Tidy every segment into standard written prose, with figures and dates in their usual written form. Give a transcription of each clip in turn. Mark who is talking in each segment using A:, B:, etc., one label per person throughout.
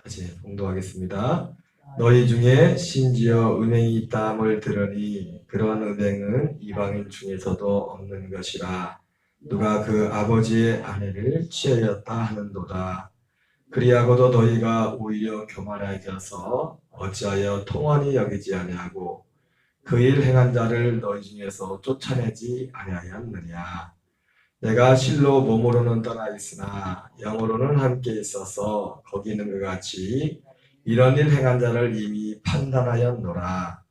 A: 다시 봉독하겠습니다. 너희 중에 심지어 음행이 있다함을 들으니 그런 음행은 이방인 중에서도 없는 것이라. 누가 그 아버지의 아내를 취하였다 하는도다. 그리하고도 너희가 오히려 교만해져서 어찌하여 통언이 여기지 아니하고 그 일 행한 자를 너희 중에서 쫓아내지 아니하였느냐. 내가 실로 몸으로는 떠나 있으나 영으로는 함께 있어서 거기 있는 것 같이 이런 일 행한 자를 이미 판단하였노라.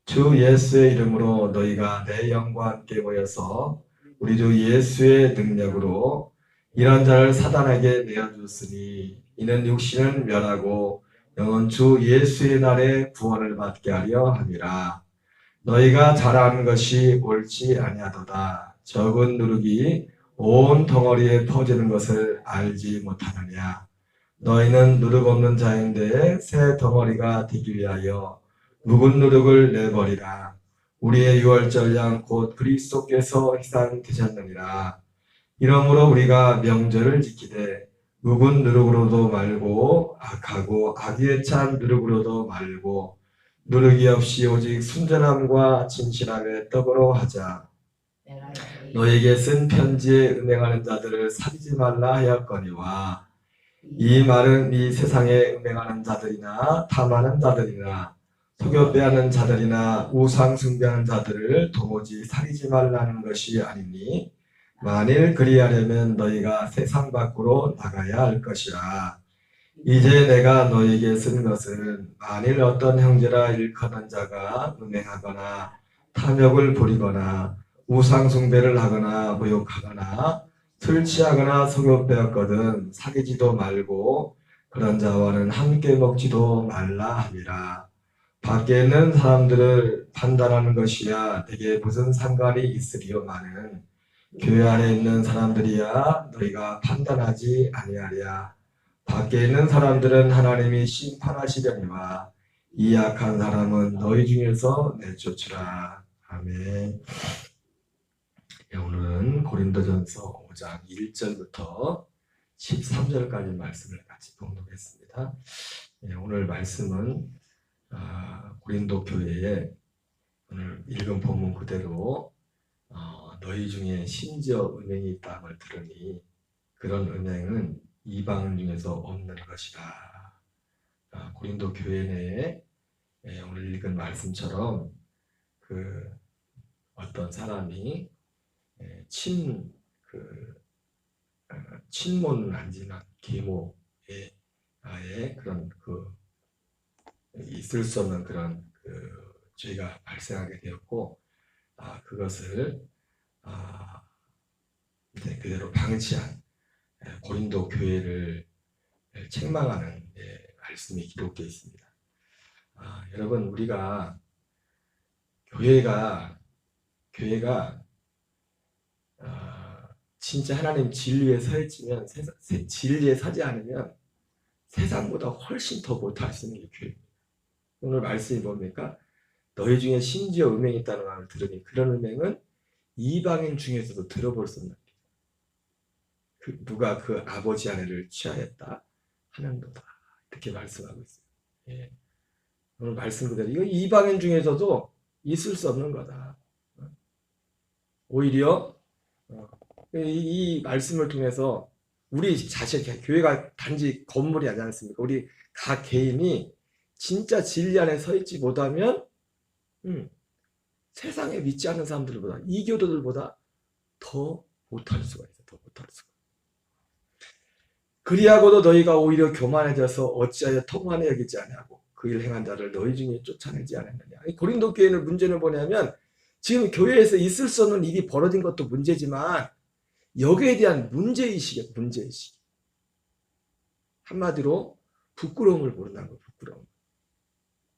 A: 주 예수의 이름으로 너희가 내 영과 함께 모여서 우리 주 예수의 능력으로 이런 자를 사단에게 내어주었으니 이는 육신을 멸하고 영은 주 예수의 날에 구원을 받게 하려 함이라. 너희가 잘하는 것이 옳지 아니하도다. 적은 누룩이 온 덩어리에 퍼지는 것을 알지 못하느냐. 너희는 누룩 없는 자인데 새 덩어리가 되기 위하여 묵은 누룩을 내버리라. 우리의 유월절 양 곧 그리스도께서 희생되셨느니라. 이러므로 우리가 명절을 지키되 묵은 누룩으로도 말고 악하고 악의에 찬 누룩으로도 말고 누룩이 없이 오직 순전함과 진실함에 떡으로 하자. 너에게 쓴 편지에 음행하는 자들을 사귀지 말라 하였거니와 이 말은 이 세상에 음행하는 자들이나 탐하는 자들이나 속여 빼앗는 자들이나 우상 숭배하는 자들을 도무지 사귀지 말라는 것이 아니니 만일 그리하려면 너희가 세상 밖으로 나가야 할 것이라. 이제 내가 너에게 쓴 것은 만일 어떤 형제라 일컫는 자가 음행하거나 탐욕을 부리거나 우상 숭배를 하거나 모욕하거나 술 취하거나 속여 빼었거든 사귀지도 말고 그런 자와는 함께 먹지도 말라 함이라. 밖에 있는 사람들을 판단하는 것이야 내게 무슨 상관이 있으리요마는 교회 안에 있는 사람들이야 너희가 판단하지 아니하랴. 밖에 있는 사람들은 하나님이 심판하시려니와 이 악한 사람은 너희 중에서 내쫓으라. 아멘. 오늘은 고린도전서 5장 1절부터 13절까지 말씀을 같이 봉독했습니다. 오늘 말씀은 고린도 교회에 오늘 읽은 본문 그대로 너희 중에 심지어 음행이 있다함을 들으니 그런 음행은 이방인 중에서 없는 것이다. 고린도 교회 내에 오늘 읽은 말씀처럼 그 어떤 사람이 친모는 아니지만 계모의 그런 있을 수 없는 그런 죄가 발생하게 되었고 그것을 그대로 방치한 고린도 교회를 책망하는 말씀이 기록되어 있습니다. 여러분 우리가 교회가 진짜 하나님 진리에 서있지면 진리에 서지 않으면 세상보다 훨씬 더 못할 수 있는 게 교회입니다. 오늘 말씀이 뭡니까? 너희 중에 심지어 음행이 있다는 말을 들으니 그런 음행은 이방인 중에서도 들어볼 수 없는 누가 그 아버지 아내를 취하였다 하는도다. 이렇게 말씀하고 있어요. 오늘 말씀 그대로 이거 이방인 중에서도 있을 수 없는 거다. 오히려 이 말씀을 통해서 우리 자신, 교회가 단지 건물이 아니지 않습니까? 우리 각 개인이 진짜 진리 안에 서 있지 못하면 세상에 믿지 않는 사람들보다 이교도들보다 더 못할 수가 있어요. 더 못할 수가. 그리하고도 너희가 오히려 교만해져서 어찌하여 통한에 여기지 아니하고 그 일 행한 자를 너희 중에 쫓아내지 않았느냐. 고린도 교회는 문제는 뭐냐면 지금 교회에서 있을 수 없는 일이 벌어진 것도 문제지만 여기에 대한 문제의식이에요. 문제의식. 한마디로 부끄러움을 모른다는 거예요. 부끄러움.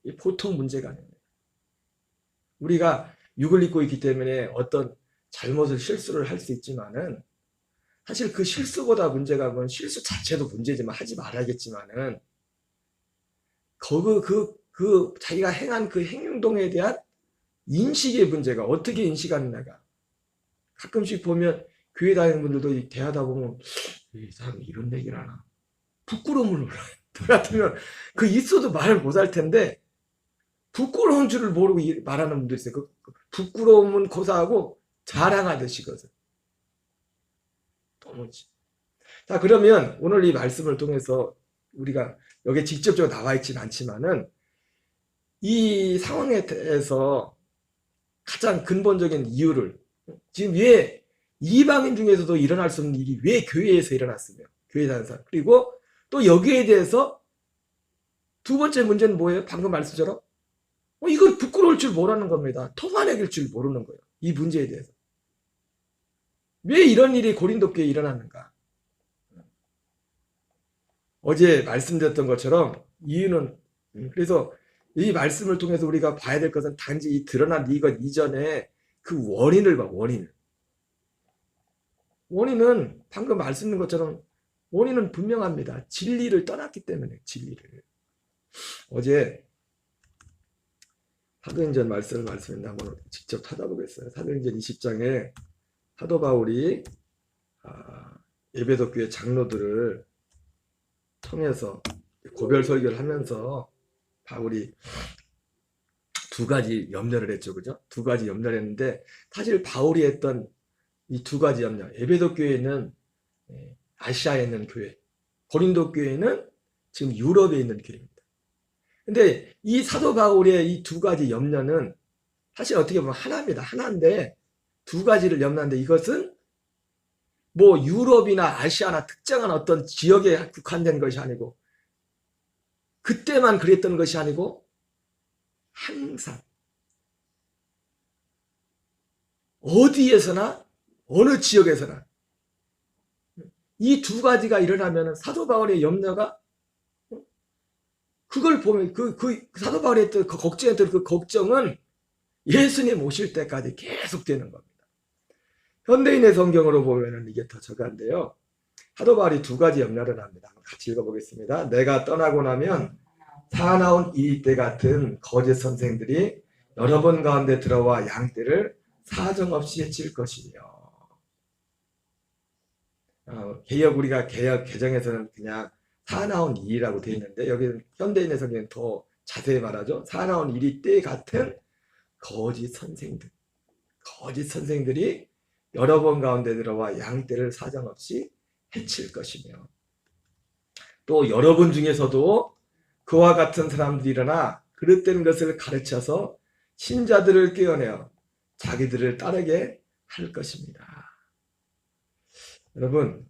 A: 이 보통 문제가 아닙니다. 우리가 육을 입고 있기 때문에 어떤 잘못을 실수를 할 수 있지만은 사실 그 실수보다 문제가 뭐 실수 자체도 문제지만 하지 말아야겠지만은 자기가 행한 그 행동에 대한 인식의 문제가 어떻게 인식하느냐가 가끔씩 보면 교회 다니는 분들도 대하다 보면 이 사람이 이런 얘기를 하나 부끄러움을 몰라요.
B: 저 같으면 그 있어도 말을 못할 텐데 부끄러운 줄을 모르고 말하는 분도 있어요. 그 부끄러움은 고사하고 자랑하듯이 거든. 도무지. 자, 그러면 오늘 이 말씀을 통해서 우리가 여기 직접적으로 나와 있지는 않지만은 이 상황에 대해서 가장 근본적인 이유를 지금 왜 이방인 중에서도 일어날 수 없는 일이 왜 교회에서 일어났으며 교회에 사는 사람 그리고 또 여기에 대해서 두 번째 문제는 뭐예요? 방금 말씀처럼 이걸 부끄러울 줄 모르는 겁니다. 토마내길 줄 모르는 거예요. 이 문제에 대해서 왜 이런 일이 고린도 교회에 일어났는가? 어제 말씀드렸던 것처럼 이유는 그래서 이 말씀을 통해서 우리가 봐야 될 것은 단지 이 드러난 이것 이전에 그 원인을 봐. 원인은 방금 말씀드린 것처럼 원인은 분명합니다. 진리를 떠났기 때문에 진리를. 어제 사도행전 말씀했는데 한번 직접 찾아보겠어요. 사도행전 20장에 사도 바울이 에베소 교회 장로들을 통해서 고별 설교를 하면서 바울이 두 가지 염려를 했죠. 그죠? 두 가지 염려를 했는데 사실 바울이 했던 이 두 가지 염려. 에베소 교회는 아시아에 있는 교회, 고린도 교회는 지금 유럽에 있는 교회입니다. 근데 이 사도 바울의 이 두 가지 염려는 사실 어떻게 보면 하나입니다. 하나인데 두 가지를 염려하는데 이것은 뭐 유럽이나 아시아나 특정한 어떤 지역에 국한된 것이 아니고 그때만 그랬던 것이 아니고 항상 어디에서나 어느 지역에서나 이 두 가지가 일어나면 사도 바울의 염려가 그걸 보면 그 사도 바울이 했던 그 걱정했던 그 걱정은 예수님 오실 때까지 계속되는 겁니다. 현대인의 성경으로 보면은 이게 더 적한데요. 사도 바울이 두 가지 염려를 합니다. 같이 읽어보겠습니다. 내가 떠나고 나면 사나운 이때 같은 거짓 선생들이 여러 번 가운데 들어와 양떼를 사정없이 해칠 것이며 우리가 개혁 개정에서는 그냥 사나운 일이라고 되어 있는데 여기는 현대인의 성경은 더 자세히 말하죠. 사나운 일이 때 같은 거짓 선생들이 여러 번 가운데 들어와 양떼를 사정없이 해칠 것이며 또 여러분 중에서도 그와 같은 사람들이 일어나 그릇된 것을 가르쳐서 신자들을 깨어내어 자기들을 따르게 할 것입니다. 여러분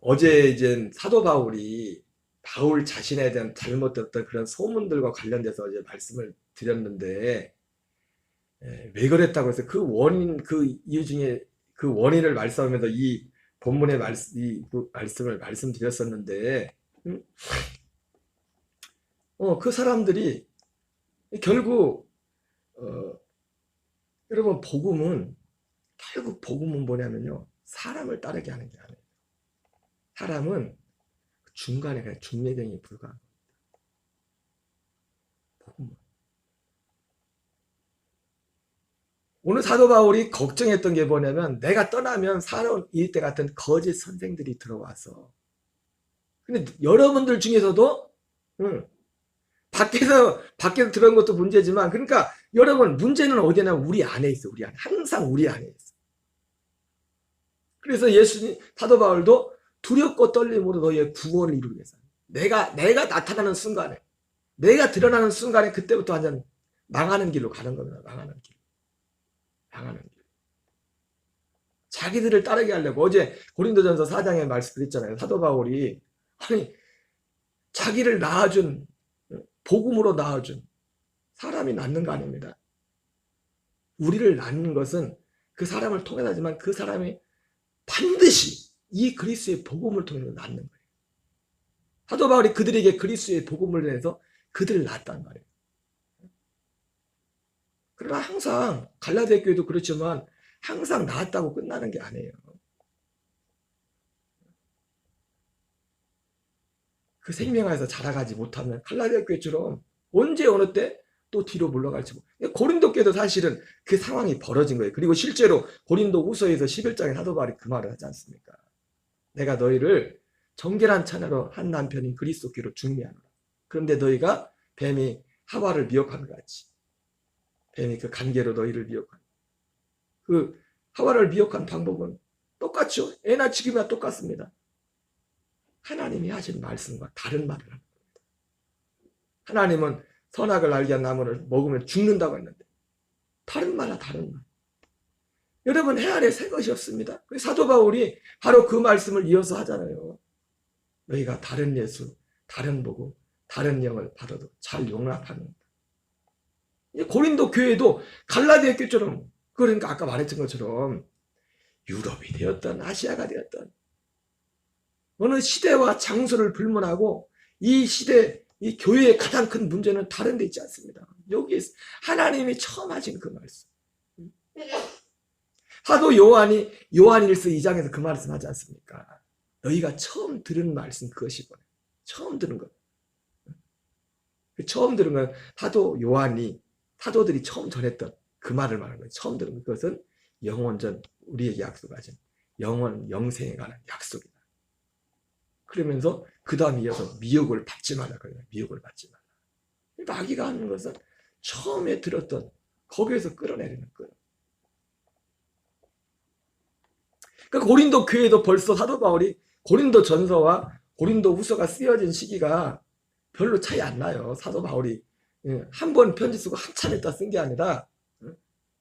B: 어제 이제 사도 바울이 바울 자신에 대한 잘못됐던 그런 소문들과 관련돼서 이제 말씀을 드렸는데 왜 그랬다고 해서 그 원인 그 이유 중에 그 원인을 말씀하면서 이 본문의 말씀을 말씀드렸었는데 그 사람들이 결국 여러분 결국 복음은 뭐냐면요 사람을 따르게 하는 게 아니에요. 사람은 중간에 그냥 중매경이 불과한 복음은. 오늘 사도 바울이 걱정했던 게 뭐냐면 내가 떠나면 사나운 이때 같은 거짓 선생들이 들어와서 근데 여러분들 중에서도 밖에서 들어온 것도 문제지만 그러니까 여러분 문제는 어디나 우리 안에 있어. 우리 안에 항상 우리 안에 있어. 그래서 예수님 사도 바울도 두렵고 떨림으로 너희의 구원을 이루기 위해서 내가 나타나는 순간에 내가 드러나는 순간에 그때부터 완전 망하는 길로 가는 겁니다. 망하는 길. 자기들을 따르게 하려고 어제 고린도전서 4장에 말씀드렸잖아요. 사도 바울이 자기를 낳아준 복음으로 낳아준 사람이 낳는 거 아닙니다. 우리를 낳는 것은 그 사람을 통해서지만 그 사람이 반드시 이 그리스도의 복음을 통해서 낳는 거예요. 사도 바울이 그들에게 그리스도의 복음을 내서 그들을 낳았단 말이에요. 그러나 항상 갈라디아 교회도 그렇지만 항상 낳았다고 끝나는 게 아니에요. 그 생명 안에서 자라가지 못하면 갈라디아 교회처럼 언제 어느 때 또 뒤로 물러갈지 모르겠어요. 고린도 교회도 사실은 그 상황이 벌어진 거예요. 그리고 실제로 고린도 후서에서 11장에 사도 바울이 그 말을 하지 않습니까? 내가 너희를 정결한 차례로 한 남편인 그리스도께로 중매하노라. 그런데 너희가 뱀이 하와를 미혹한 것 같이 뱀이 그 관계로 너희를 미혹한 그 하와를 미혹한 방법은 똑같죠. 애나 지금이나 똑같습니다. 하나님이 하신 말씀과 다른 말을 합니다. 하나님은 선악을 알게 한 나무를 먹으면 죽는다고 했는데 다른 말이야 다른 말. 여러분 해 아래 새 것이 없습니다. 사도 바울이 바로 그 말씀을 이어서 하잖아요. 너희가 다른 예수, 다른 복음, 다른 영을 받아도 잘 용납하는 고린도 교회도 갈라디아 교회처럼 그러니까 아까 말했던 것처럼 유럽이 되었던 아시아가 되었던 어느 시대와 장소를 불문하고 이 시대 이 교회의 가장 큰 문제는 다른 데 있지 않습니다. 여기에 하나님이 처음 하신 그 말씀. 사도 요한이 요한일서 2장에서 그 말씀 하지 않습니까? 너희가 처음 들은 말씀 그것이구나. 처음 들은 것. 처음 들은 건 사도 요한이 사도들이 처음 전했던 그 말을 말하는 거예요. 처음 들은 것은 영원전 우리에게 약속하신 영원 영생에 관한 약속이다. 그러면서 그 다음 이어서 미혹을 받지 말라 그래요. 미혹을 받지 말라. 마귀가 하는 것은 처음에 들었던 거기에서 끌어내리는 거예요. 그러니까 고린도 교회도 벌써 사도 바울이 고린도 전서와 고린도 후서가 쓰여진 시기가 별로 차이 안 나요. 사도 바울이 한 번 편지 쓰고 한참 있다 쓴 게 아니라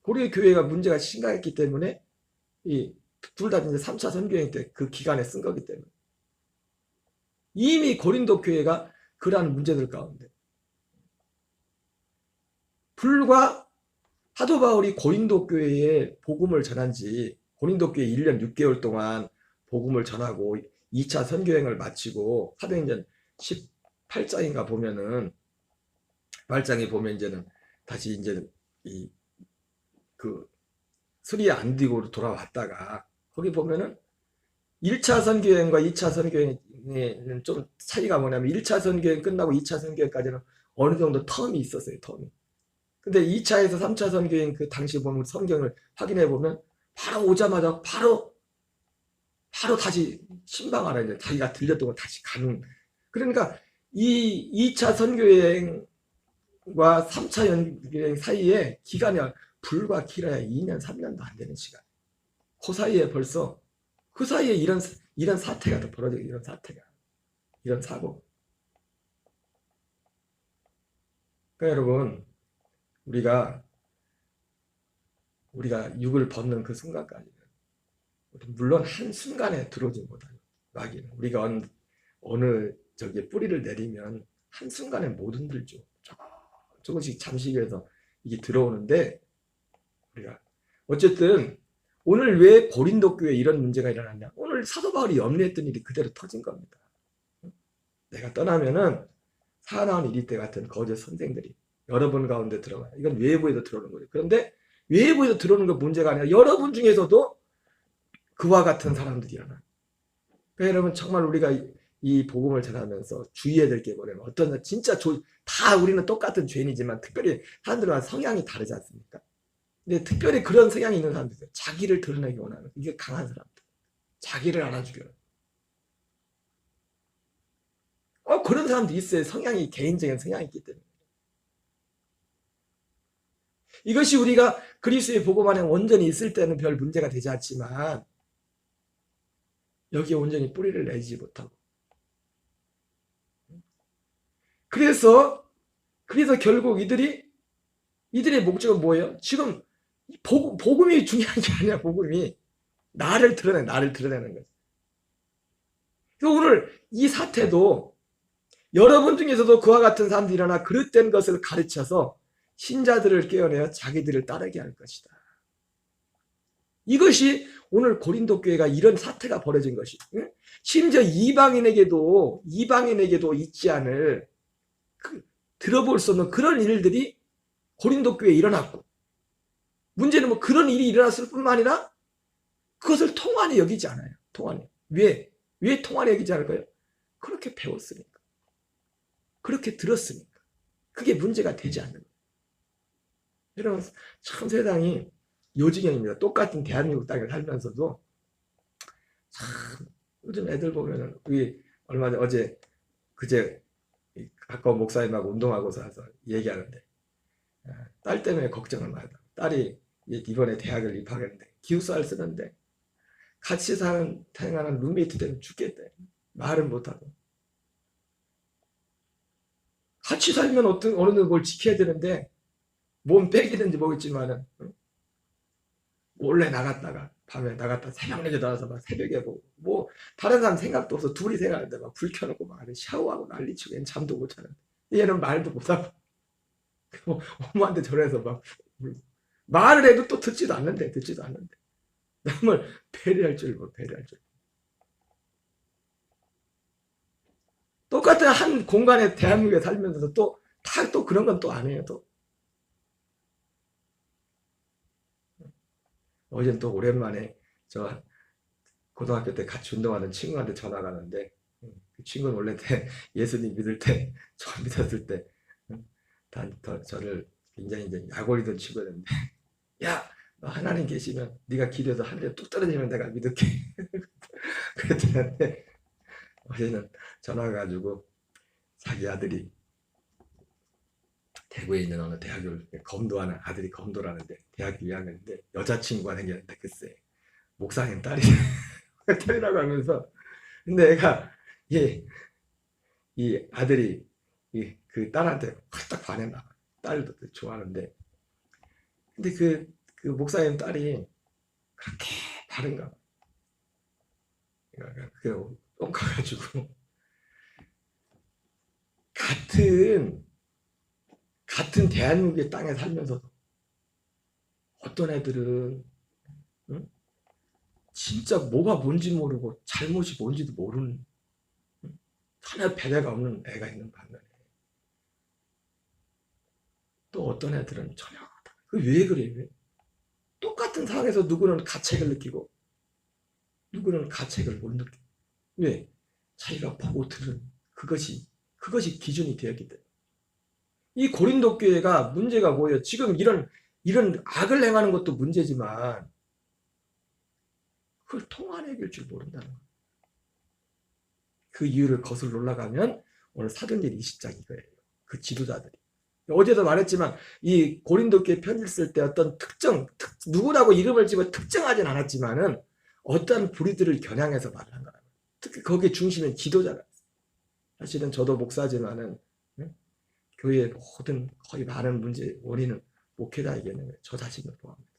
B: 고린도 교회가 문제가 심각했기 때문에 둘 다 이제 3차 선교행 때 그 기간에 쓴 거기 때문에 이미 고린도 교회가 그러한 문제들 가운데 불과 사도 바울이 고린도 교회에 복음을 전한 지 고린도 교회 1년 6개월 동안 복음을 전하고 2차 선교행을 마치고 사도행전 18장인가 보면은 말장에 보면 이제는 다시 이제 그 스리아 안디고로 돌아왔다가 거기 보면은 1차 선교행과 2차 선교행에는 좀 차이가 뭐냐면 1차 선교행 끝나고 2차 선교행까지는 어느 정도 텀이 있었어요. 텀이. 근데 2차에서 3차 선교행 그 당시 보면 성경을 확인해 보면 바로 오자마자 바로 다시 신방하라 이제 자기가 들렸던 거 다시 가는. 그러니까 이 2차 선교행과 3차 선교행 사이에 기간이 불과 길어야 2년 3년도 안 되는 시간. 그 사이에 벌써 그 사이에 이런 사태가 더 벌어져요. 이런 사태가 이런 사고. 그러니까 여러분 우리가 육을 벗는 그 순간까지는 물론 한 순간에 들어오지 못해요. 마귀는 우리가 어느 저기에 뿌리를 내리면 한 순간에 못 흔들죠. 조금씩 잠시기에서 이게 들어오는데 우리가 어쨌든 오늘 왜 고린도 교회에 이런 문제가 일어났냐? 오늘 사도 바울이 염려했던 일이 그대로 터진 겁니다. 내가 떠나면은 사나운 이리 때 같은 거짓 선생들이 여러분 가운데 들어가요. 이건 외부에도 들어오는 거예요. 그런데 외부에서 들어오는 건 문제가 아니라 여러분 중에서도 그와 같은 사람들이 일어나요. 그러니까 여러분 정말 우리가 이 복음을 전하면서 주의해야 될 게 뭐냐면 어떤 진짜 다 우리는 똑같은 죄인이지만 특별히 사람들과 성향이 다르지 않습니까? 근데 특별히 그런 성향이 있는 사람들 있어요. 자기를 드러내기 원하는 이게 강한 사람들. 자기를 알아주려는. 그런 사람들이 있어요. 성향이 개인적인 성향이 있기 때문에. 이것이 우리가 그리스도의 복음 안에 온전히 있을 때는 별 문제가 되지 않지만 여기에 온전히 뿌리를 내지 못하고 그래서 결국 이들의 목적은 뭐예요? 지금 복음이 중요한 게 아니야. 복음이 나를 드러내는 거지. 그래서 오늘 이 사태도 여러분 중에서도 그와 같은 사람들이 일어나 그릇된 것을 가르쳐서 신자들을 깨어내어 자기들을 따르게 할 것이다. 이것이 오늘 고린도 교회가 이런 사태가 벌어진 것이. 심지어 이방인에게도 있지 않을 들어볼 수 없는 그런 일들이 고린도 교회에 일어났고 문제는 뭐 그런 일이 일어났을 뿐만 아니라 그것을 통한히 여기지 않아요. 통한히. 왜 통한히 여기지 않을까요? 그렇게 배웠으니까. 그렇게 들었으니까. 그게 문제가 되지 않는 거예요. 여러분 참 세상이 요지경입니다. 똑같은 대한민국 땅에 살면서도 참 요즘 애들 보면은 우리 얼마 전 어제 그제 가까운 목사님하고 운동하고서 와서 얘기하는데 딸 때문에 걱정을 많이 하다. 딸이 이번에 대학을 입학했는데 기숙사를 쓰는데 같이 사는 생활하는 룸메이트 때문에 죽겠대. 말은 못하고. 같이 살면 어느 정도 뭘 지켜야 되는데 몸 빼기든지 뭐겠지만은 몰래 나갔다가 밤에 나갔다 새벽 늦게 나와서 막 새벽에 보고 뭐 다른 사람 생각도 없어. 둘이 생각하는데 막 불 켜놓고 막 샤워하고 난리치고 얘는 잠도 못 자는데 얘는 말도 못하고 엄마한테 전화해서 막 말을 해도 또 듣지도 않는데 남을 배려할 줄 모르고 배려할 줄. 똑같은 한 공간에 대한민국에 살면서도 또 그런 건 또 안 해요. 또 어제는 또 오랜만에 저 고등학교 때 같이 운동하는 친구한테 전화가 왔는데 그 친구는 원래 예수님 믿을 때 저 믿었을 때 저를 굉장히 이제 약올리던 친구였는데 야, 너 하나님 계시면 네가 기도해서 하늘에 뚝 떨어지면 내가 믿을게. 그랬더니 어제는 전화가 가지고 자기 아들이 대구에 있는 어느 대학을 검도하는 아들이 검도를 하는데 대학교 2학년인데 여자친구가 생겼는데 글쎄 목사님 딸이라고 하면서 근데 애가 이 아들이 그 딸한테 홀딱 반했나 봐. 딸도 좋아하는데 근데 그 목사님 딸이 그렇게 바른가 봐. 그러니까 똥가가지고 같은 대한민국의 땅에 살면서도 어떤 애들은 응? 진짜 뭐가 뭔지 모르고 잘못이 뭔지도 모르는 전혀 배려가 없는 애가 있는 반면에 또 어떤 애들은 전혀 왜 그래? 왜? 똑같은 상황에서 누구는 가책을 느끼고 누구는 가책을 못 느끼고 왜? 자기가 보고 들은 그것이 기준이 되었기 때문에 이 고린도 교회가 문제가 뭐예요? 지금 이런 악을 행하는 것도 문제지만 그걸 통화해낼 줄 모른다는 거예요. 그 이유를 거슬러 올라가면 오늘 사도행전 20장 이거예요. 그 지도자들이. 어제도 말했지만 이 고린도 교회 편지를 쓸 때 어떤 누구라고 이름을 지고 특정하진 않았지만은 어떤 부류들을 겨냥해서 말을 한 거예요. 특히 거기에 중심에 지도자가 있어요. 사실은 저도 목사지만은 교회의 모든 거의 많은 문제의 원인은 목회자에게는 저 자신을 포함합니다.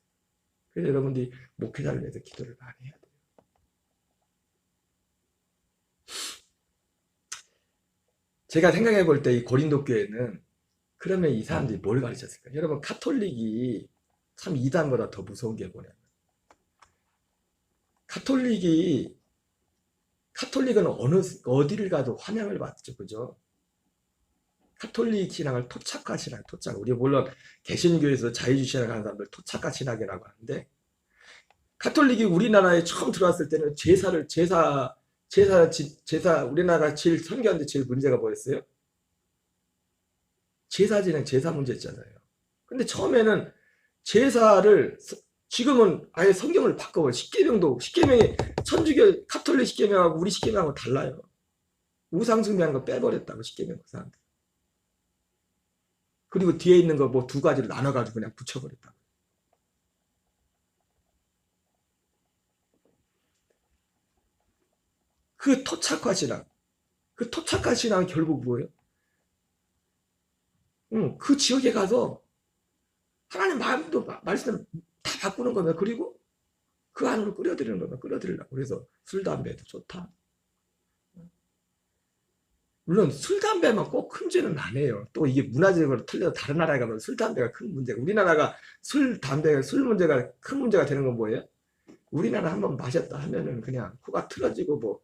B: 그래서 여러분들이 목회자를 위해서 기도를 많이 해야 돼요. 제가 생각해 볼 때 이 고린도 교회는 그러면 이 사람들이 뭘 가르쳤을까요? 여러분 카톨릭이 참 이단보다 더 무서운 게 뭐냐면 카톨릭은 어디를 가도 환영을 받죠. 그죠? 카톨릭 신앙을 토착화 신앙, 우리 물론 개신교에서 자유주의 신앙을 하는 사람들 토착화 신학이라고 하는데 카톨릭이 우리나라에 처음 들어왔을 때는 제사 우리나라가 제일 선교하는데 제일 문제가 뭐였어요? 제사 문제였잖아요. 근데 처음에는 제사를 지금은 아예 성경을 바꿔버려. 십계명이 천주교 카톨릭 십계명하고 우리 십계명하고 달라요. 우상 숭배하는 거 빼버렸다고 십계명 그 사람들. 그리고 뒤에 있는 거 뭐 두 가지로 나눠가지고 그냥 붙여버렸다고. 그 토착화 신앙은 결국 뭐예요? 그 지역에 가서 하나님 마음도 말씀을 다 바꾸는 거면 그리고 그 안으로 끌어들이는 거면 끌어들이려고. 그래서 술, 담배도 좋다. 물론 술, 담배만 꼭 큰 죄는 아니에요. 또 이게 문화적으로 틀려서 다른 나라에 가면 술, 담배가 큰 문제가. 우리나라가 술 문제가 큰 문제가 되는 건 뭐예요? 우리나라 한번 마셨다 하면은 그냥 코가 틀어지고 뭐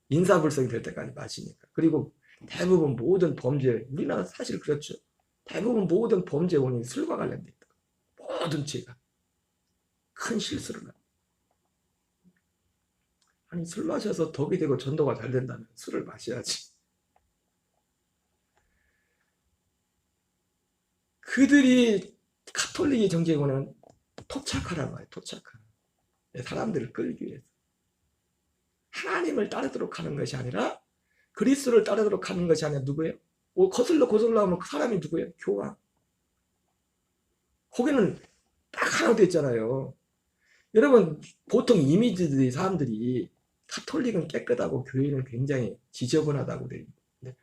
B: 인사불성이 될 때까지 마시니까. 그리고 대부분 모든 범죄, 우리나라 사실 그렇죠. 대부분 모든 범죄 원인이 술과 관련돼 있다. 모든 죄가. 큰 실수를 합니다. 아니 술 마셔서 덕이 되고 전도가 잘 된다면 술을 마셔야지. 그들이 카톨릭의 정체고는 토착하란 말이에요. 토착하. 사람들을 끌기 위해서. 하나님을 따르도록 하는 것이 아니라 그리스도를 따르도록 하는 것이 아니라 누구예요? 거슬러 하면 그 사람이 누구예요? 교황. 거기는 딱 하나 돼 있잖아요. 여러분, 보통 이미지들이 사람들이 카톨릭은 깨끗하고 교회는 굉장히 지저분하다고 돼 있는데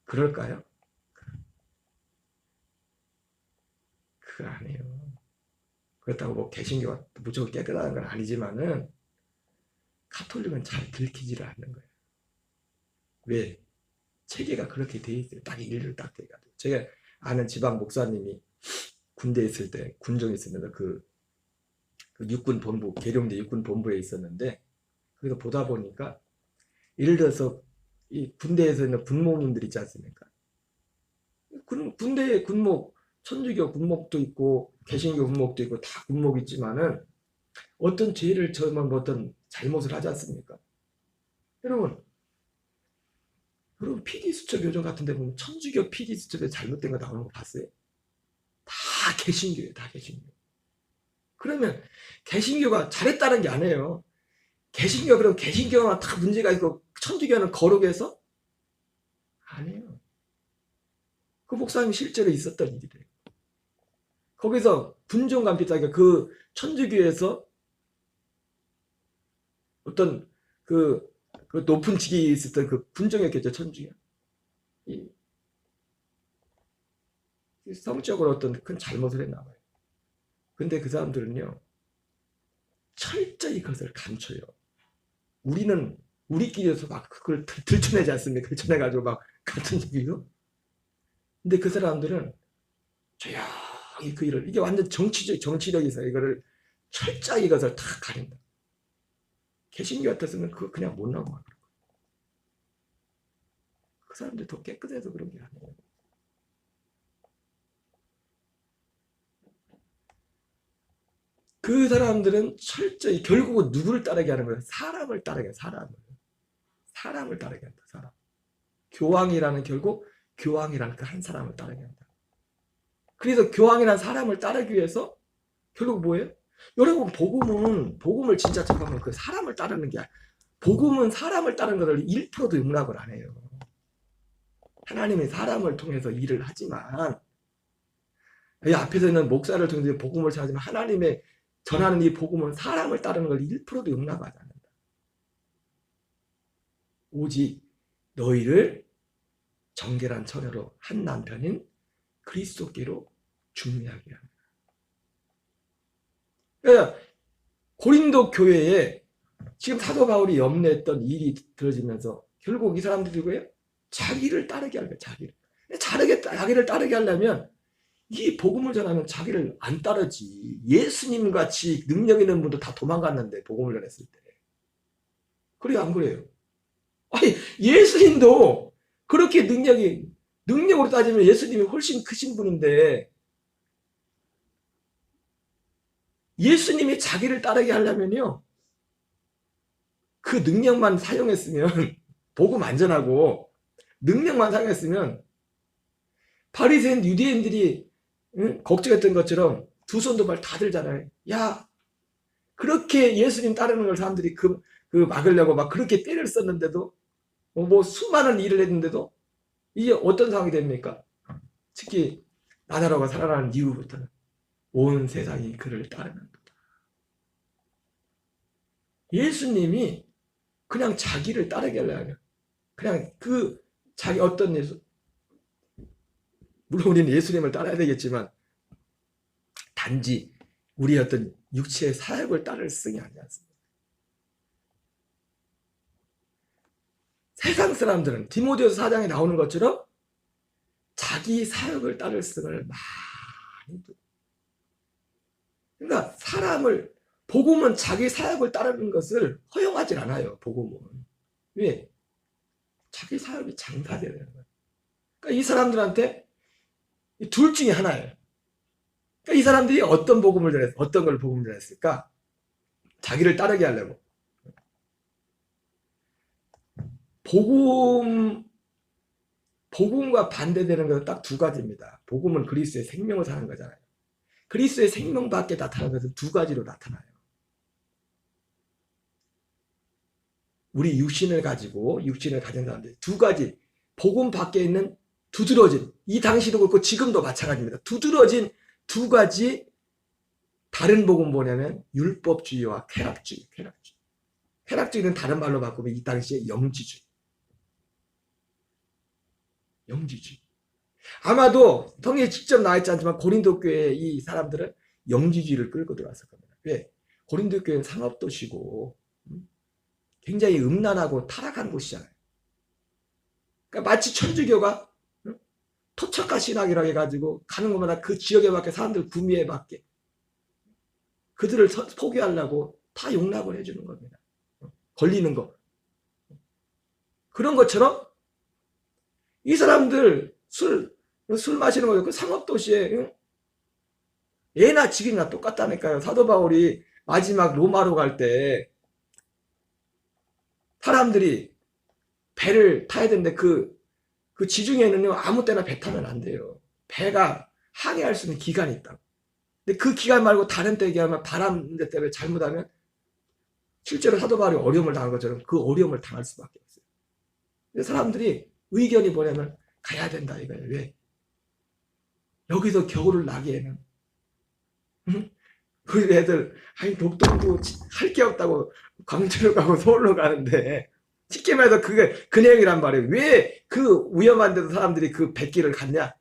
B: 그럴까요? 그거 아니에요. 그렇다고 뭐 개신교가 무조건 깨끗한 건 아니지만은 카톨릭은 잘 들키지를 않는 거예요. 왜? 체계가 그렇게 돼 있어요. 딱 일을 딱 돼가지고. 제가 아는 지방 목사님이 군대에 있을 때, 군종에 있으면서 그 육군 본부, 계룡대 육군 본부에 있었는데, 거기서 보다 보니까, 예를 들어서, 이 군대에서 있는 군목님들 있지 않습니까? 군대에 군목, 천주교 군목도 있고, 개신교 군목도 있고, 다 군목이 있지만은, 어떤 죄를 저만 어떤 잘못을 하지 않습니까? 여러분 PD 수첩 요즘 같은 데 보면 천주교 PD 수첩에 잘못된 거 나오는 거 봤어요? 다 개신교예요. 다 개신교. 그러면 개신교가 잘했다는 게 아니에요. 개신교 그럼 개신교만 다 문제가 있고 천주교는 거룩해서? 아니에요. 그 목사님이 실제로 있었던 일이래요. 거기서 군종감 비슷하게 그 천주교에서 어떤 그 높은 직위에 있었던 그 군종이었겠죠, 천주교. 성적으로 어떤 큰 잘못을 했나 봐요. 근데 그 사람들은요, 철저히 그것을 감춰요. 우리는 우리끼리서 막 그걸 들춰내지 않습니까? 들춰내가지고 막 같은 얘기로. 근데 그 사람들은 조용히 그 일을, 이게 완전 정치력이서 이거를 철저히 이것을 다 가린다. 개신교 같았으면 그거 그냥 못 나와. 그 사람들 더 깨끗해서 그런 게 아니에요. 그 사람들은 철저히 결국은 누구를 따르게 하는 거예요? 사람을 따르게 해요. 사람을 따르게 한다. 사람. 교황이라는 결국 교황이라는 그 한 사람을 따르게 한다. 그래서 교황이라는 사람을 따르기 위해서 결국 뭐예요? 여러분 복음을 진짜 접하면 그 사람을 따르는 게 아니라 복음은 사람을 따르는 것을 1%도 용납을 안 해요. 하나님이 사람을 통해서 일을 하지만 이 앞에서 있는 목사를 통해서 복음을 전하지만 하나님의 전하는 이 복음은 사람을 따르는 걸 1%도 용납하지 않는다. 오직 너희를 정결한 처녀로 한 남편인 그리스도께로 중매하게 합니다. 그러니까 고린도 교회에 지금 사도 바울이 염려했던 일이 들어지면서 결국 이 사람들이 뭐예요? 자기를 따르게 하는 거예요. 자기를 따르게 하려면 이 복음을 전하면 자기를 안 따르지. 예수님 같이 능력 있는 분도 다 도망갔는데 복음을 전했을 때. 그래요, 안 그래요? 아니, 예수님도 그렇게 능력으로 따지면 예수님이 훨씬 크신 분인데 예수님이 자기를 따르게 하려면요, 그 능력만 사용했으면 복음 안 전하고 능력만 사용했으면 바리새인 유대인들이 걱정했던 것처럼 두 손도 발 다 들잖아요. 야, 그렇게 예수님 따르는 걸 사람들이 그 막으려고 막 그렇게 때를 썼는데도 뭐 수많은 일을 했는데도 이게 어떤 상황이 됩니까? 특히 나사로가 살아나는 이후부터는 온 세상이 그를 따르는도다. 예수님이 그냥 자기를 따르게 하려면 그냥 그 자기 어떤 물론 우리는 예수님을 따라야 되겠지만 단지 우리의 어떤 육체의 사역을 따를 승이 아니지 않습니까? 세상 사람들은 디모데후서 4장에 나오는 것처럼 자기 사역을 따를 승을 많이 두. 그러니까 복음은 자기 사역을 따르는 것을 허용하지 않아요. 복음은. 왜? 자기 사역이 장사되는 거예요. 그러니까 이 사람들한테 둘 중에 하나예요. 그러니까 이 사람들이 어떤 걸 복음을 전했을까? 자기를 따르게 하려고. 복음과 반대되는 것은 딱 두 가지입니다. 복음은 그리스도의 생명을 사는 거잖아요. 그리스도의 생명 밖에 나타나는 것은 두 가지로 나타나요. 우리 육신을 가진 사람들 두 가지 복음 밖에 있는 두드러진 이 당시도 그렇고 지금도 마찬가지입니다. 두드러진 두 가지 다른 복음 뭐냐면 율법주의와 쾌락주의. 쾌락주의는 다른 말로 바꾸면 이 당시에 영지주의. 아마도 성경에 직접 나와 있지 않지만 고린도 교회 이 사람들은 영지주의를 끌고 들어왔을 겁니다. 왜? 고린도 교회는 상업도시고 굉장히 음란하고 타락한 곳이잖아요. 그러니까 마치 천주교가 토착화 신학이라고 해가지고 가는 곳마다 그 지역에 맞게 사람들 구미에 맞게 그들을 포기하려고 다 용납을 해주는 겁니다. 걸리는 거. 그런 것처럼 이 사람들 술 마시는 거예요. 그 상업도시에 예나 지금이나 똑같다니까요. 사도 바울이 마지막 로마로 갈 때 사람들이 배를 타야 되는데 그 지중해는요 아무 때나 배 타면 안 돼요. 배가 항해할 수 있는 기간이 있다고. 근데 그 기간 말고 다른 때 얘기하면 바람 때문에 잘못하면 실제로 사도 바울이 어려움을 당한 것처럼 그 어려움을 당할 수밖에 없어요. 근데 사람들이 의견이 뭐냐면 가야 된다 이거예요. 왜? 여기서 겨울을 나기에는 우리 애들 아니 독도도 할 게 없다고 광주로 가고 서울로 가는데 쉽게 말해서 그게 그 내용이란 말이에요. 왜 그 위험한 데도 사람들이 그 백길을 갔냐?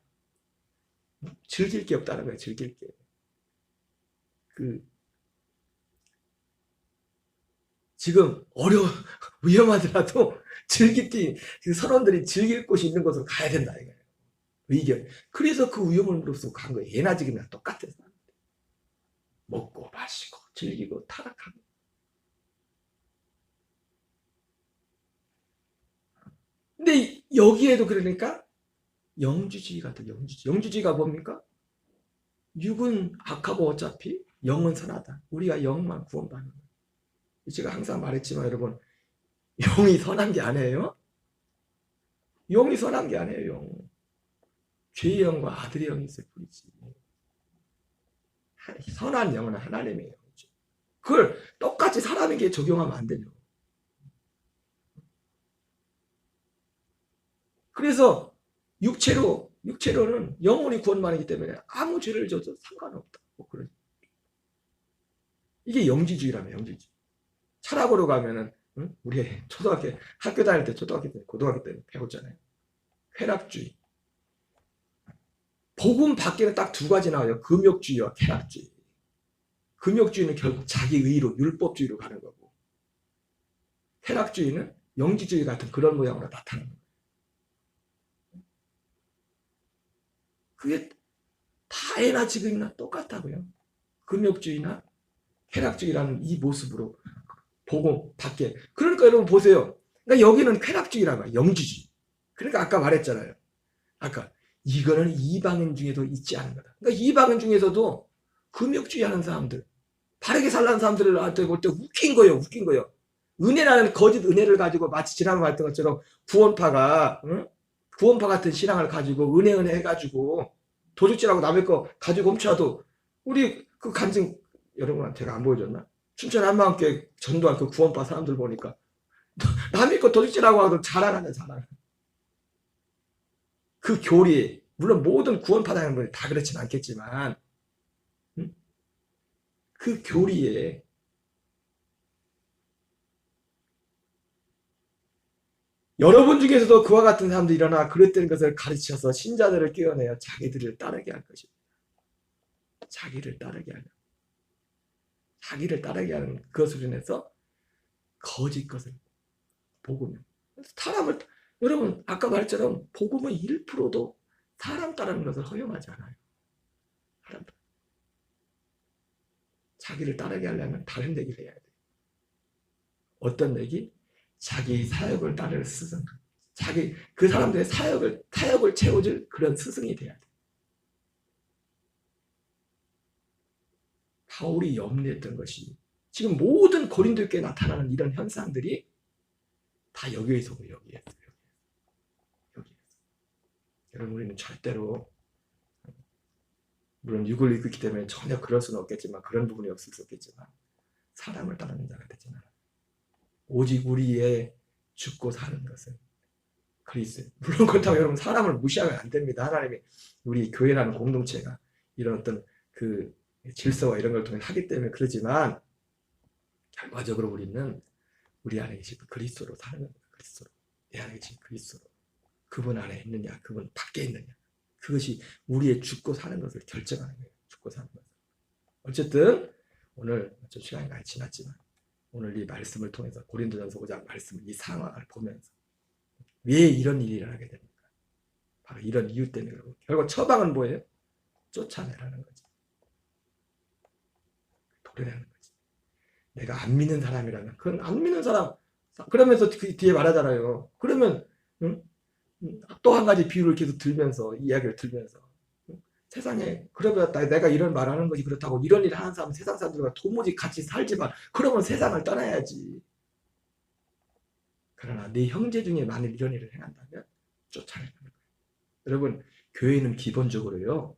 B: 즐길 게 없다는 거예요. 즐길 게. 지금 위험하더라도 그 선원들이 즐길 곳이 있는 곳으로 가야 된다 이거예요. 의견. 그래서 그 위험을 무릅쓰고 간 거예요. 예나 지금이나 똑같아서. 먹고 마시고 즐기고 타락하고. 근데 여기에도 그러니까 영주주의 같은 영주주의가 뭡니까? 육은 악하고 어차피 영은 선하다. 우리가 영만 구원받는 거예요. 제가 항상 말했지만 여러분 영이 선한 게 아니에요. 영이 선한 게 아니에요. 죄의 영과 아들의 영이 있을 뿐이지. 선한 영은 하나님의 영이죠. 그걸 똑같이 사람에게 적용하면 안 되죠. 그래서 육체로는 영혼이 구원만이기 때문에 아무 죄를 져도 상관없다. 뭐 그런. 이게 영지주의라며 영지주의. 철학으로 가면은 우리 학교 다닐 때 초등학교 때 고등학교 때 배웠잖아요. 쾌락주의. 복음 밖에는 딱 두 가지 나와요. 금욕주의와 쾌락주의. 금욕주의는 결국 자기 의로 율법주의로 가는 거고 쾌락주의는 영지주의 같은 그런 모양으로 나타나는 거예요. 그게 다 예나 지금이나 똑같다고요. 금욕주의나 쾌락주의라는 이 모습으로 복음 밖에. 그러니까 여러분 보세요. 그러니까 여기는 쾌락주의라고 해요. 영지주의. 그러니까 아까 말했잖아요. 이거는 이방인 중에도 있지 않은 거다. 그러니까 이방인 중에서도 금욕주의 하는 사람들, 바르게 살라는 사람들한테 볼 때 웃긴 거예요. 은혜라는 거짓 은혜를 가지고 마치 지난번에 말했던 것처럼 구원파 같은 신앙을 가지고 은혜 해가지고 도둑질하고 남의 거 가지고 훔쳐도 우리 그 간증 여러분한테 제가 안 보여줬나? 춘천 한마음교회 전도한 그 구원파 사람들 보니까 남의 거 도둑질하고 하도 자랑하는 사람. 그 교리, 물론 모든 구원받아는 분이 다 그렇진 않겠지만 그 교리에 여러분 중에서도 그와 같은 사람들이 일어나 그릇된 것을 가르쳐서 신자들을 깨어내어 자기들을 따르게 할 것입니다. 자기를 따르게 하는 그것으로 인해서 거짓 것을 복음을 사람을 여러분 아까 말처럼 복음은 1%도 사람 따르는 것을 허용하지 않아요. 자기를 따르게 하려면 다른 얘기를 해야 돼요. 어떤 얘기? 자기 사역을 따를 스승. 그 사람들의 사역을 채워줄 그런 스승이 돼야 돼. 바울이 염려했던 것이 지금 모든 고린도 교회에 나타나는 이런 현상들이 다 여기에서. 여러분 우리는 절대로 물론 육을 입기 때문에 전혀 그럴 수는 없겠지만 그런 부분이 없을 수 없겠지만 사람을 따르는 자가 되지 않아. 오직 우리의 죽고 사는 것은 그리스도. 물론 그렇다고 여러분 사람을 무시하면 안 됩니다. 하나님이 우리 교회라는 공동체가 이런 어떤 그 질서와 이런 걸 통해 하기 때문에 그러지만 결과적으로 우리는 우리 안에 계신 그리스도로 사는 겁니다. 그리스도로. 내 안에 계신 그리스도로. 그분 안에 있느냐, 그분 밖에 있느냐. 그것이 우리의 죽고 사는 것을 결정하는 거예요. 죽고 사는 것을. 어쨌든 오늘 좀 시간이 많이 지났지만 오늘 이 말씀을 통해서 고린도전서 5장 말씀을 이 상황을 보면서 왜 이런 일이 일어나게 됩니까? 바로 이런 이유 때문에 그러고 결국 처방은 뭐예요? 쫓아내라는 거지. 도려내는 거지. 내가 안 믿는 사람이라면 그건 안 믿는 사람 그러면서 그 뒤에 말하잖아요. 그러면 또 한 가지 비유를 계속 들면서 이야기를 들면서 세상에 그러면 내가 이런 말하는 거지 그렇다고 이런 일을 하는 사람은 세상 사람들과 도무지 같이 살지만 그러면 세상을 떠나야지. 그러나 네 형제 중에 만일 이런 일을 행한다면 쫓아내는 거예요. 여러분 교회는 기본적으로요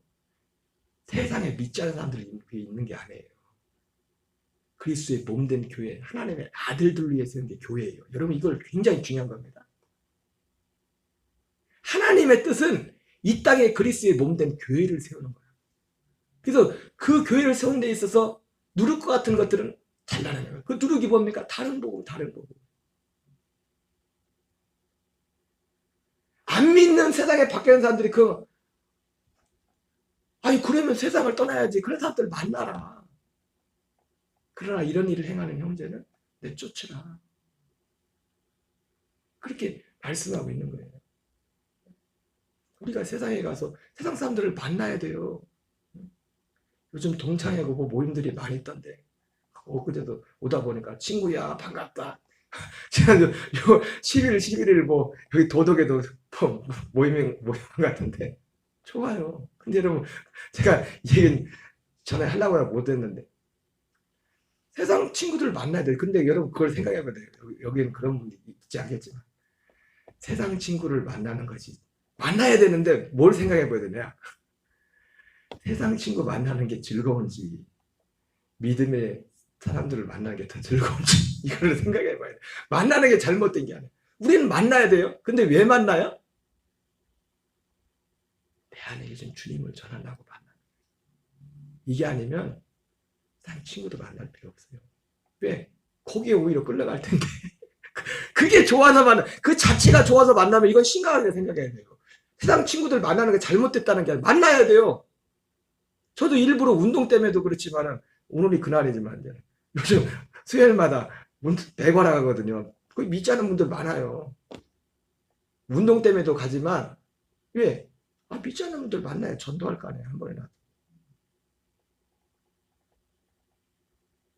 B: 세상에 믿지 않는 사람들이 있는 게 아니에요. 그리스도의 몸된 교회, 하나님의 아들들 위해 세운 게 교회예요. 여러분 이걸 굉장히 중요한 겁니다. 하나님의 뜻은 이 땅에 그리스도의 몸된 교회를 세우는 거예요. 그래서 그 교회를 세우는 데 있어서 누를 것 같은 것들은 잘라내는 거예요. 그 누르기 뭡니까? 다른 복음, 다른 복음. 안 믿는 세상에 밖에 있는 사람들이 아니 그러면 세상을 떠나야지. 그런 사람들 만나라. 그러나 이런 일을 행하는 형제는 내쫓으라. 그렇게 말씀하고 있는 거예요. 우리가 세상에 가서 세상 사람들을 만나야 돼요. 요즘 동창회 보고 모임들이 많이 있던데 엊그제도 오다 보니까 친구야 반갑다. 지난주 11일 뭐 여기 도덕에도 모임 같은데 좋아요. 근데 여러분 제가 얘기 전에 하려고 못했는데 세상 친구들 만나야 돼요. 근데 여러분 그걸 생각해봐야 돼요. 여기는 그런 분이 있지 않겠지만 세상 친구를 만나는 것이 만나야 되는데 뭘 생각해봐야 되냐. 세상 친구 만나는 게 즐거운지 믿음의 사람들을 만나는 게 더 즐거운지 이걸 생각해봐야 돼. 만나는 게 잘못된 게 아니야. 우리는 만나야 돼요. 근데 왜 만나요? 내 안에 계신 주님을 전하려고 만나는 거예요. 이게 아니면 세상 친구도 만날 필요 없어요. 왜? 거기에 오히려 끌려갈 텐데. 그게 좋아서 그 자체가 좋아서 만나면 이건 심각하게 생각해야 돼요. 세상 친구들 만나는 게 잘못됐다는 게 아니라 만나야 돼요. 저도 일부러 운동 때문에도 그렇지만 오늘이 그날이지만 요즘 수요일마다 대관하 가거든요. 거기 믿지 않는 분들 많아요. 운동 때문에도 가지만 왜? 믿지 않는 분들 만나야 전도할 거 아니에요. 한 번이라도.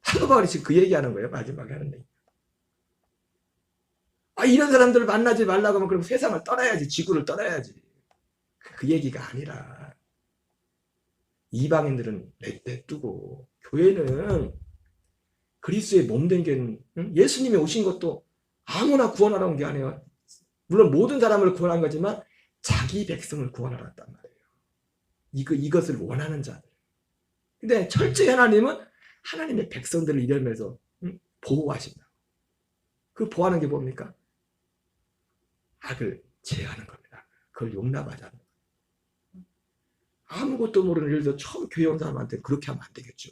B: 사도 바울이 지금 그 얘기하는 거예요. 마지막에 하는 얘기. 이런 사람들을 만나지 말라고 하면 그럼 세상을 떠나야지. 지구를 떠나야지. 그 얘기가 아니라 이방인들은 내두고 교회는 그리스도의 몸된 교회는 예수님이 오신 것도 아무나 구원하러 온 게 아니에요. 물론 모든 사람을 구원한 거지만 자기 백성을 구원하러 왔단 말이에요. 이것을 원하는 자들. 근데 철저히 하나님은 하나님의 백성들을 이러면서 보호하신다. 그 보호하는 게 뭡니까? 악을 제하는 겁니다. 그걸 용납하지 않는 거예요. 아무것도 모르는 예를 들어 처음 교회 온 사람한테 그렇게 하면 안 되겠죠.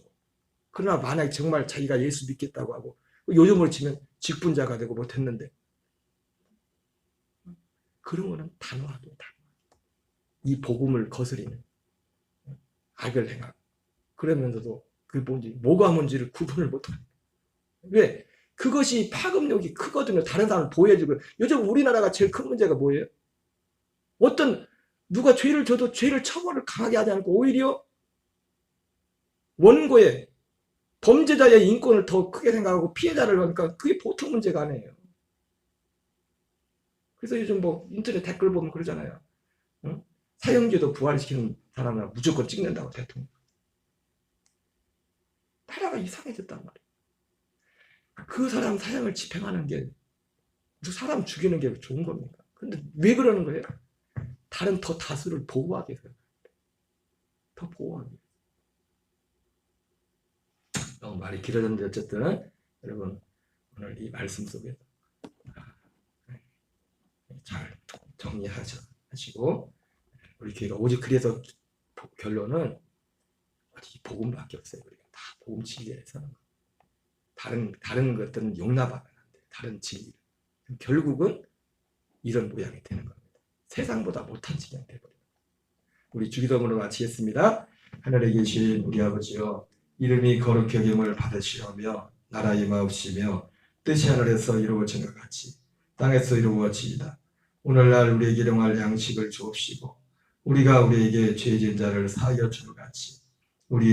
B: 그러나 만약에 정말 자기가 예수 믿겠다고 하고 요즘으로 치면 직분자가 되고 못했는데 그런 거는 단호하게 이 복음을 거스리는 악을 행하고 그러면서도 그 뭐가 뭔지를 구분을 못하는 거예요. 왜? 그것이 파급력이 크거든요. 다른 사람을 보호해주고. 요즘 우리나라가 제일 큰 문제가 뭐예요? 누가 죄를 져도 죄를 처벌을 강하게 하지 않고 오히려 원고의 범죄자의 인권을 더 크게 생각하고 피해자를 하니까 그게 보통 문제가 아니에요. 그래서 요즘 인터넷 댓글 보면 그러잖아요. 사형제도 부활시키는 사람은 무조건 찍는다고 대통령. 나라가 이상해졌단 말이에요. 그 사람 사형을 집행하는 게 사람 죽이는 게 좋은 겁니까? 근데 왜 그러는 거예요? 다른 더 다수를 보호하기 위해서. 더 보호하기 위해서. 너무 말이 길어졌는데 어쨌든 여러분 오늘 이 말씀 속에서 잘 정리하시고 우리 교회가 오직 그래서 결론은 이 복음밖에 없어요. 우리가 다 복음 진리에서 다른 것들은 용납하면 안 돼요. 다른 진리. 결국은 이런 모양이 되는 겁니다. 세상보다 못한 진양이 되버려요. 우리 주기도문으로 마치겠습니다. 하늘에 계신 우리 아버지여, 이름이 거룩히 여김을 받으시오며 나라 임하옵시며 뜻이 하늘에서 이루어진 것 같이 땅에서 이루어지이다. 오늘날 우리에게 일용할 양식을 주옵시고 우리가 우리에게 죄 지은 자를 사하여 준 것 같이 우리의